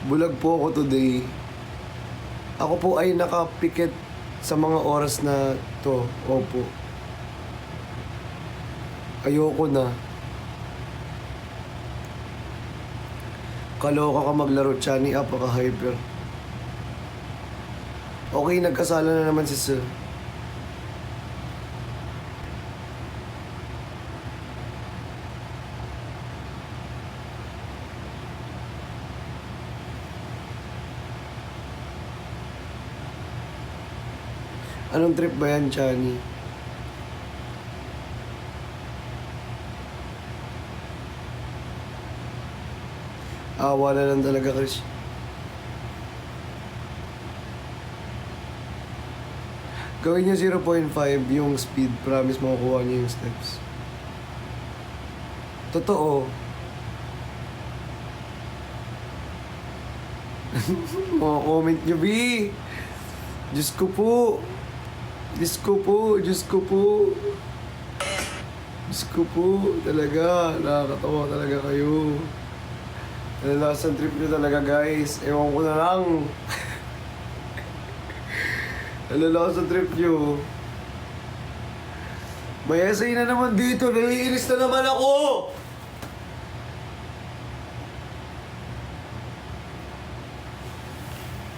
Bulag po ako today. Ako po ay nakapikit sa mga oras na to. Opo. Ayoko na. Kaloka ka maglaro, Chani. Apaka-hyper. Okay, nagkasala na naman si Sir. Anong trip ba yan, Chani? Awa na lang talaga, Chris. Gawin niyo 0.5 yung speed. Promise makukuha niyo yung steps. Totoo. Mga comment niyo, B. Diyos ko po. Diyos ko po. Diyos ko po. Diyos ko po. Talaga. Nakakatawa talaga kayo. Nalalas ang trip nyo talaga, guys. Ewan ko na lang. Nalalas ang trip nyo. May essay na naman dito. Naiinis na naman ako!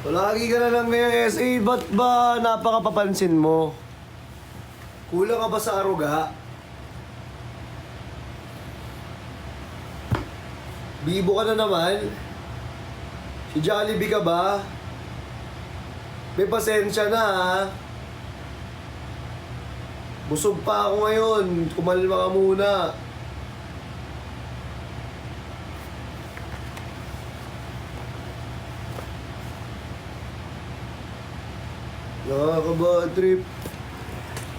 Lagi ka na lang ngayong essay. Ba't ba napakapapansin mo? Kulang ka ba sa aruga? Bibo ka na naman? Si Jollibee ka ba? May pasensya na, ha? Busog pa ako ngayon. Kumalma ka muna. Nakaka-bad trip.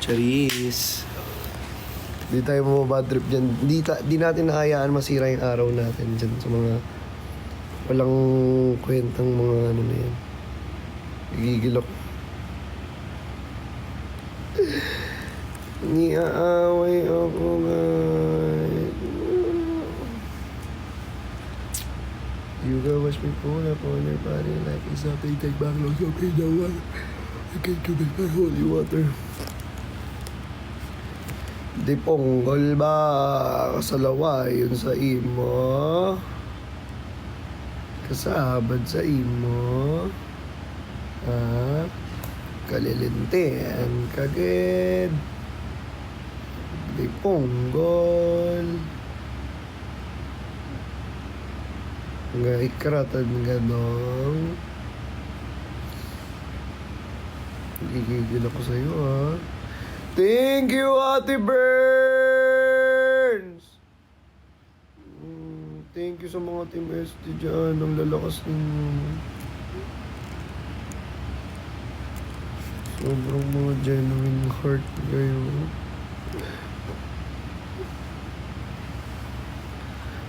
Charis. Di tayo mababad trip dyan. Di natin nakayaan masira yung araw natin dyan sa mga walang kwentang mga ano na yan. Gigigil ako. Niaaway ako guys. You go watch me pull up on your body like it's something take back loads of in the water. I can't give it my holy water. Di ponggol ba kasalaway yun sa imo? Kasabad sa imo? Ha? Kalilintian kagid. Di ponggol. Nga ikratan ganong. Gigigil ako sa'yo, ha? Thank you, Ate Burns! Thank you sa mga Team SD dyan. Ang lalakas ninyo. Sobrang mga genuine heart kayo.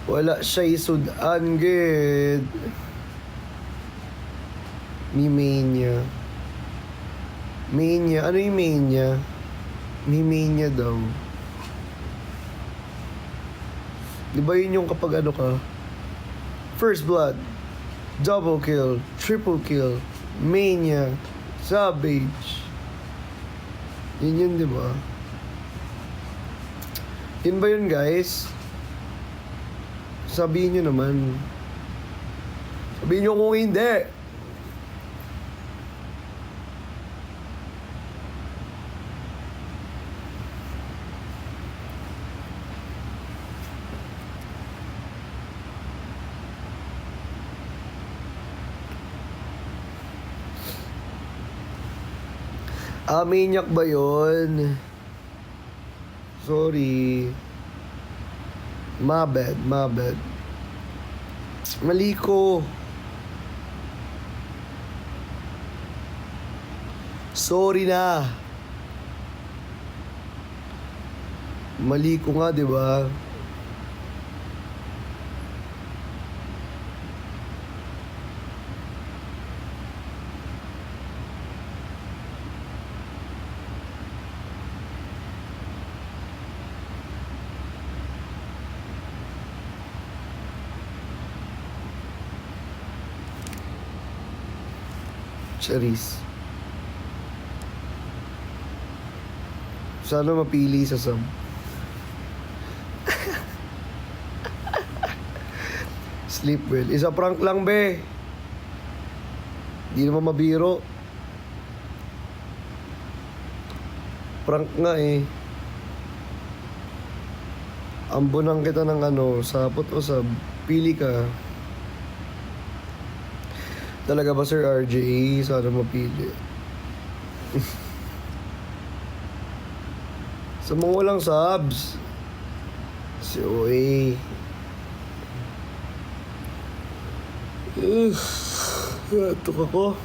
Wala siya'y sudan, gid. May mania. Mania? Ano yung mania? May mania daw. Di ba yun yung kapag ano ka? First blood, double kill, triple kill, mania, savage. Yun, di ba? Yun ba yun, guys? Sabihin nyo naman. Sabihin nyo kung hindi. Minyak ba yun? Sorry. My bad. Mali ko. Sorry na. Mali ko nga, di ba? Charis. Sana mapili sa sub. Sleep well. Isa prank lang, be. Di naman mabiro. Prank nga eh. Ambunan kita ng sapot o sub. Pili ka. Talaga ba, Sir RJ? Sana mapili. Sa mga walang subs. Si OA. Antok ako.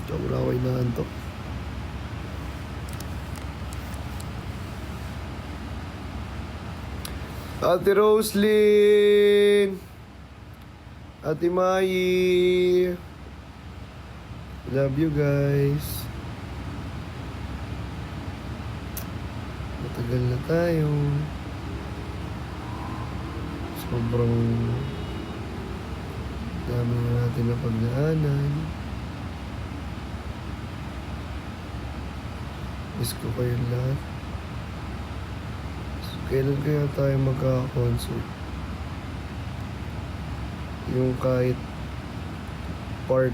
Diyan mo na ako inaantok. Ate Roslyn! Ate Mai! Love you guys. Matagal na tayo. Sobrang dami na natin na pagdaanan. Miss ko kayong lahat. So, kailan kaya tayo magka-concert? Yung kahit part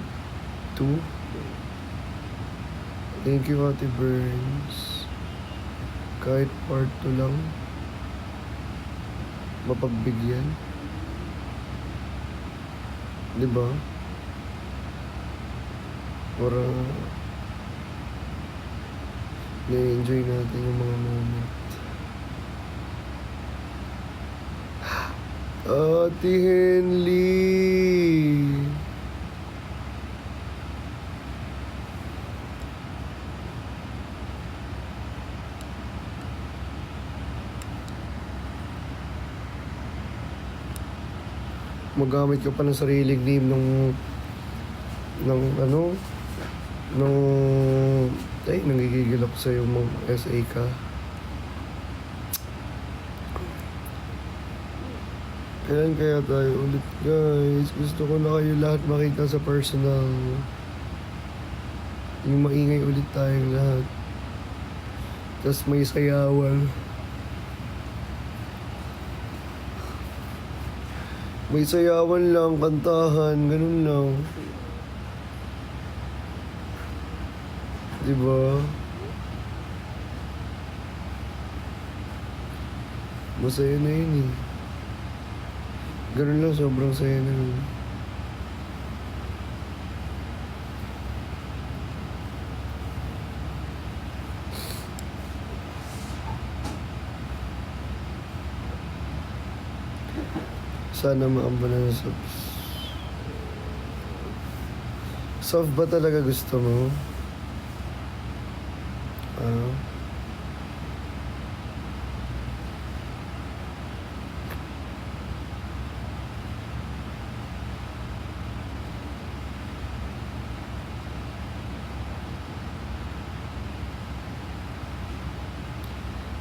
2? Thank you, Ate Burns. Kahit part 2 lang. Mapagbigyan. Diba? Para na-enjoy natin yung mga moment. Ate Henley! Magamit ka pa ng sariling name nung nanggigigil ako sa'yo mong SA ka. Kailan kaya tayo ulit, guys? Gusto ko na kayo lahat makita sa personal. Yung maingay ulit tayong lahat. Tapos may sayawan. May sayawan lang, kantahan, ganun lang. Diba? Masaya na yun eh. Ganun lang, sobrang saya na yun. Sana maamba na ng subs. Soft ba talaga gusto mo?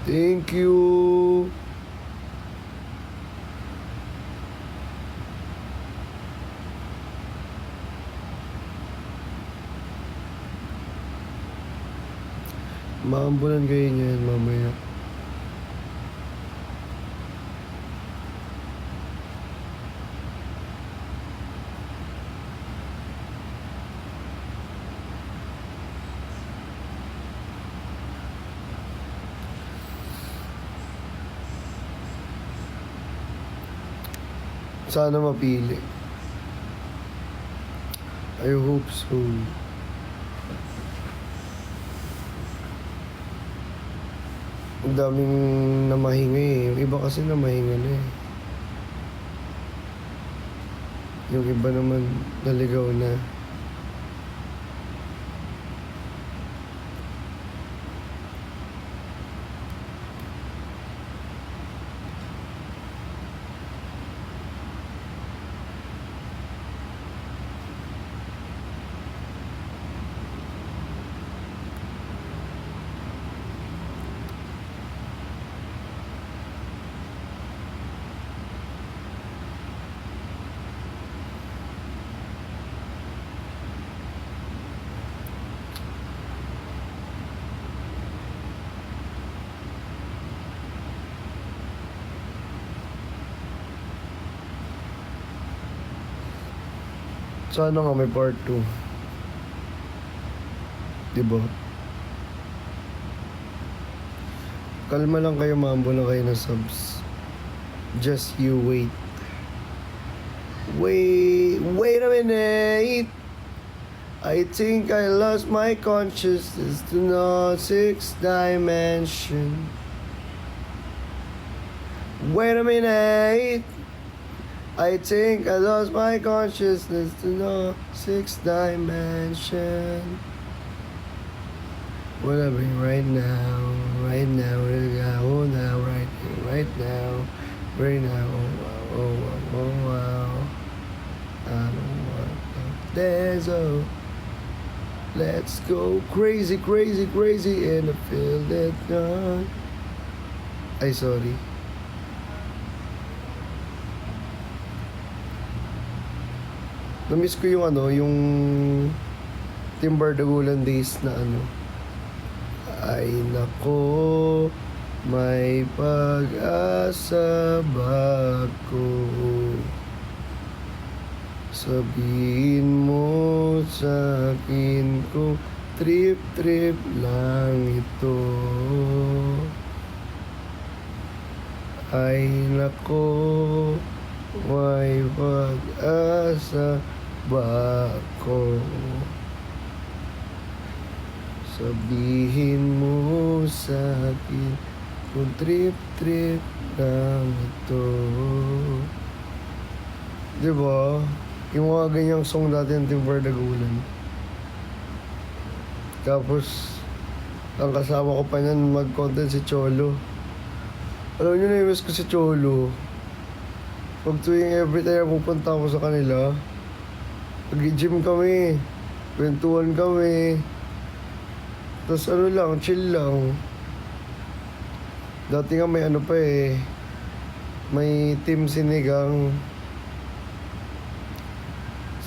Thank you. Maambulan kayo niyan mamaya. Sana mapili. I hope so. Ang daming namahinga eh. Yung iba kasi namahinga na eh. Yung iba naman naligaw na. Sana nga may part 2. Diba? Kalma lang kayo, mambo lang kayo ng subs. Just you wait. Wait a minute. I think I lost my consciousness to the sixth dimension. Wait a minute. I think I lost my consciousness to the sixth dimension. Whatever, right now, right now, oh now, right now, right now, oh wow. I don't want there's a let's go crazy and I feel that gone. Ay, sorry. Na-miss ko yung yung Timber Dagulan days na Ay nako, may pag-asa ba ako? Sabihin mo sa akin kung trip lang ito. Ay nako, may pag-asa ba ako? Sabihin mo sa akin kung trip lang ito. Diba? Yung mga ganyang song dati ng Timber Dagulan. Tapos, ang kasama ko pa niyan mag-content si Cholo. Alam nyo, na-miss ko si Cholo. Pag tuwing every time pupunta ako sa kanila, pag-gym kami, kwentuhan kami, tapos lang, chill lang. Dati nga may pa may Team Sinigang.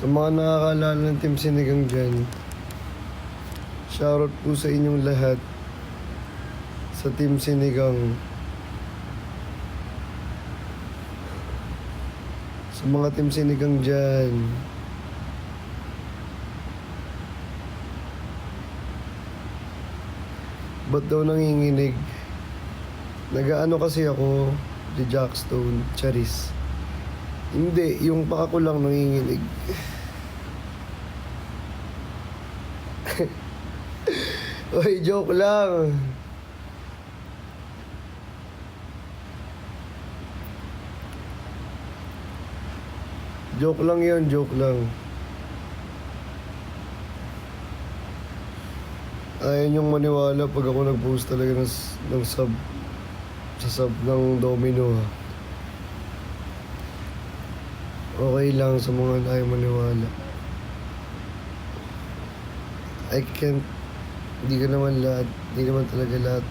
Sa mga nakakaalala ng Team Sinigang dyan, shoutout po sa inyong lahat sa Team Sinigang. Sa mga Team Sinigang dyan, ba't daw nanginginig? Nagaano kasi ako di Jackstone, Charis. Hindi, yung paka ko lang nanginginig. Oy, joke lang. Joke lang yun, joke lang. Ayaw yung maniwala pag ako nag-post talaga ng sub sa sub ng Domino. Okay lang sa mga ayaw maniwala. Hindi naman talaga lahat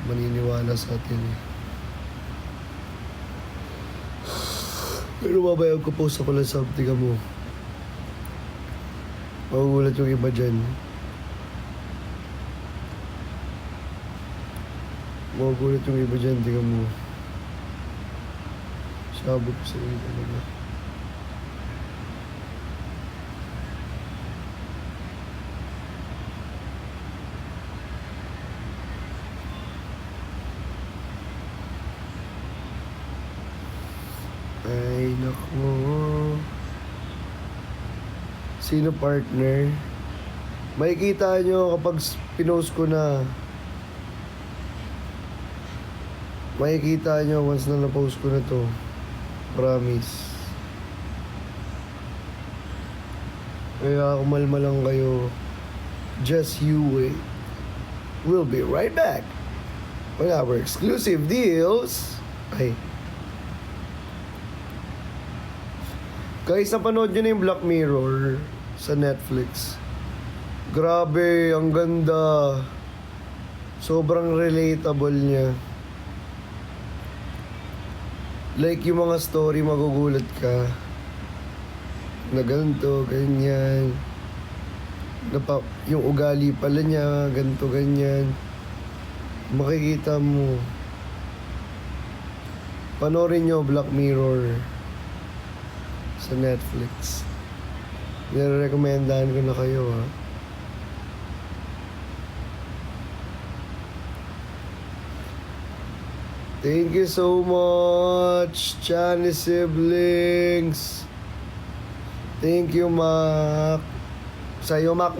maniniwala sa atin. Pero babayag ko post ako lang sub, tiga mo. Magugulat yung iba dyan. Magugulat yung iba dyan, tingnan mo. Sabot ko sa inyo talaga. Ay, naku. Sino partner? Makikita nyo kapag pinost ko na. Makikita nyo once na na-post ko na to. Promise. Kaya kumalma lang kayo. Just you wait. We'll be right back with our exclusive deals. Ay. Guys, napanood nyo na yung Black Mirror sa Netflix. Grabe, ang ganda. Sobrang relatable niya. Like yung mga story, magugulat ka na ganito, ganyan. Yung ugali pala niya, ganito, ganyan. Makikita mo. Panoorin nyo Black Mirror sa Netflix. Nirekommendahan ko na kayo, ha. Thank you so much, Chinese siblings. Thank you, Mac. Sa'yo, Mac.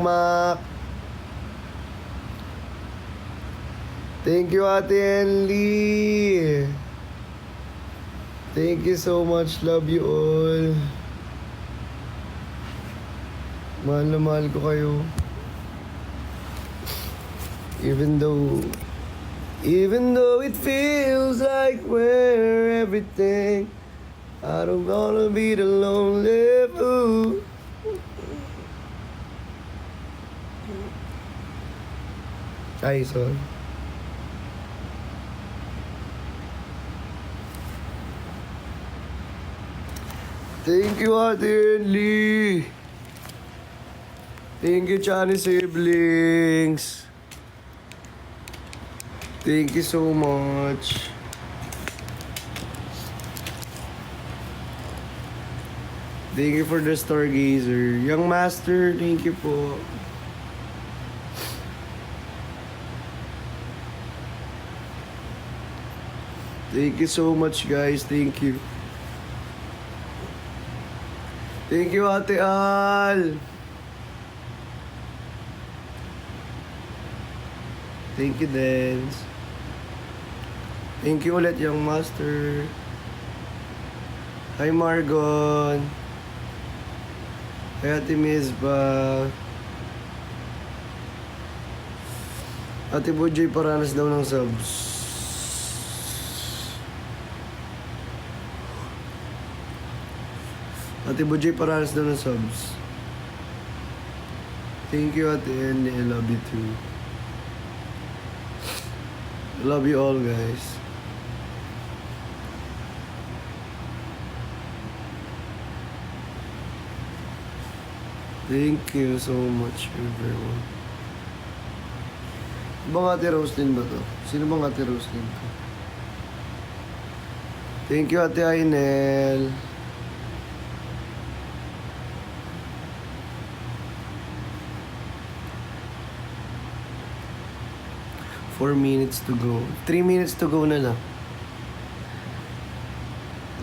Thank you, Ate Enly. Thank you so much. Love you all. Mahal na mahal ko kayo. Even though it feels like we're everything, I don't wanna be the lonely fool. Ay, sorry. Thank you, Ate Lee. Thank you, Chinese siblings. Thank you so much. Thank you for the Stargazer. Young Master, thank you po. Thank you so much, guys. Thank you. Thank you, Ate Al. Thank you, Dance. Thank you ulit, Young Master. Hi, Margon. Hi, Ate Mizba. Ate Bojoy paranas daw ng subs. Ate Bojoy paranas daw ng subs. Thank you, Ate Andy. I love you too. I love you all, guys. Thank you so much, everyone. Bang Ate Roslyn ba to? Sino bang Ate Roslyn to? Thank you, Ate Ainel. Four minutes to go. 3 minutes to go na lang.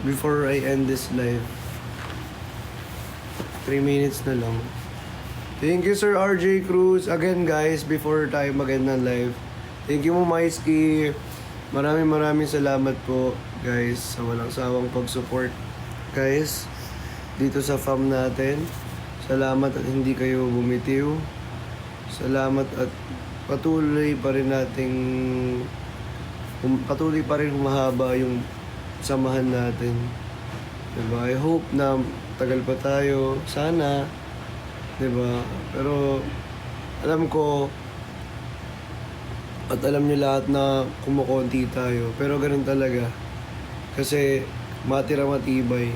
Before I end this live. 3 minutes na lang. Thank you, Sir RJ Cruz. Again, guys, before tayo mag-end ng live. Thank you mo, Maiski. Maraming salamat po, guys, sa walang sawang pag-support. Guys, dito sa fam natin. Salamat at hindi kayo bumitiw. Salamat at patuloy pa rin humahaba yung samahan natin. Diba? I hope na tagal pa tayo. Sana. Diba? Pero alam ko at alam niyo lahat na kumukonti tayo. Pero ganun talaga. Kasi matira matibay.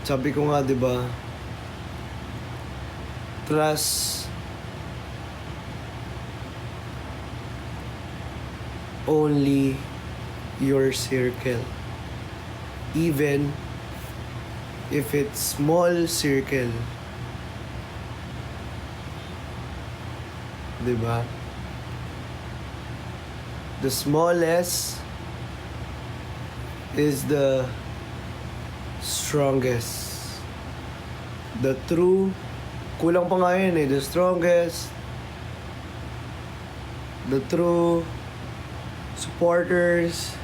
Sabi ko nga, diba? Trust only your circle, even if it's small circle, diba? The smallest is the strongest. The true, kulang pa nga yun eh, the strongest, the true supporters,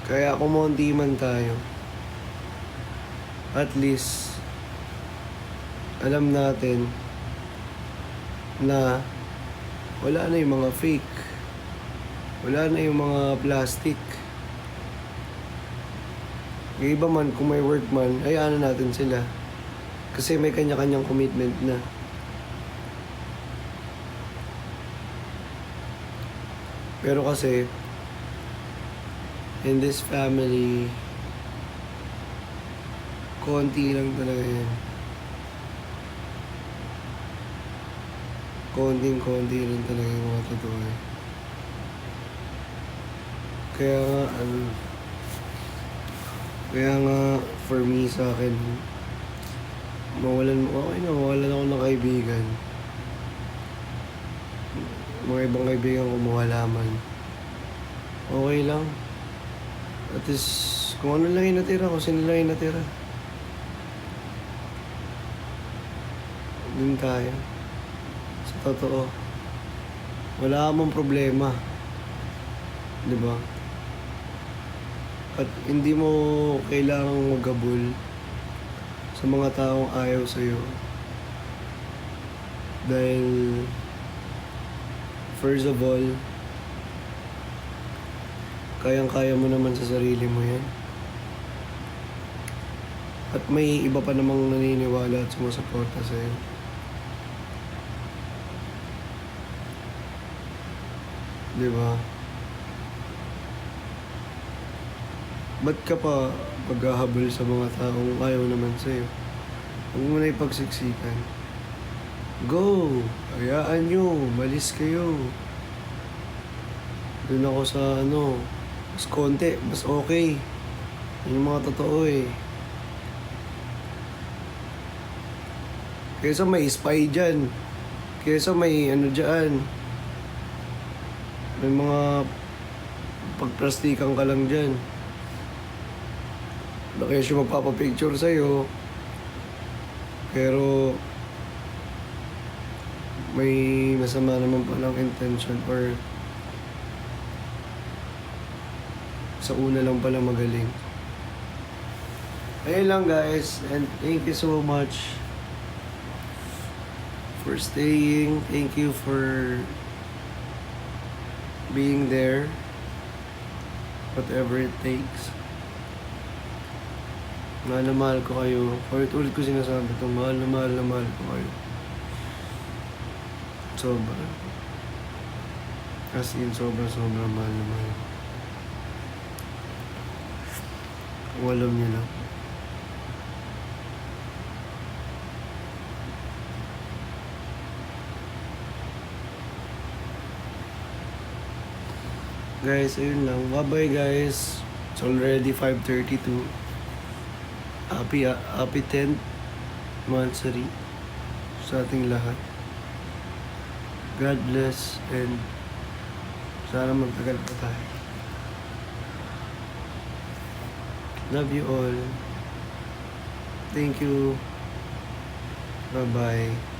kaya kumonti man tayo, at least alam natin na wala na yung mga fake, wala na yung mga plastic. Yung iba man, kung may work man, ay ano natin sila. Kasi may kanya-kanyang commitment na. Pero kasi, in this family, konti lang talaga yan. Konting-konti lang talaga yung mga totoo. Kaya nga, kaya nga, for me, sa akin, mawalan ako ng kaibigan. Mga ibang kaibigan ko mawalaman. Okay lang. At least, kung ano lang yung natira, kung sino lang yung natira. Din tayo. Sa totoo. Wala kamang problema. Di ba? At hindi mo kailangang magabol sa mga taong ayaw sa'yo. Dahil, first of all, kayang-kaya mo naman sa sarili mo yan. At may iba pa namang naniniwala at sumusuporta sa'yo. Di ba? Ba't ka pa maghahabol sa mga taong ayaw naman sa'yo? Huwag mo na ipagsiksikan. Go! Hayaan nyo. Malis kayo. Doon ako sa mas konti, mas okay. Yun yung mga totoo eh. Kaysa may spy dyan. Kaysa may dyan. May mga pagplastikan ka lang dyan. Kaya siya magpapapicture sa'yo. Pero may masama naman palang intention or sa una lang pala magaling. Ayun lang guys, and thank you so much for staying. Thank you for being there. Whatever it takes. Mahal na mahal ko kayo. Ulit ko sinasabi ito, mahal na mahal ko kayo. Sobra. As in, sobra mahal na mahal. Kung alam niyo lang. Guys, ayun lang. Bye-bye guys. It's already 5:32. Happy 10th anniversary sa ating lahat. God bless and sana magtagal pa tayo. Love you all. Thank you. Bye-bye.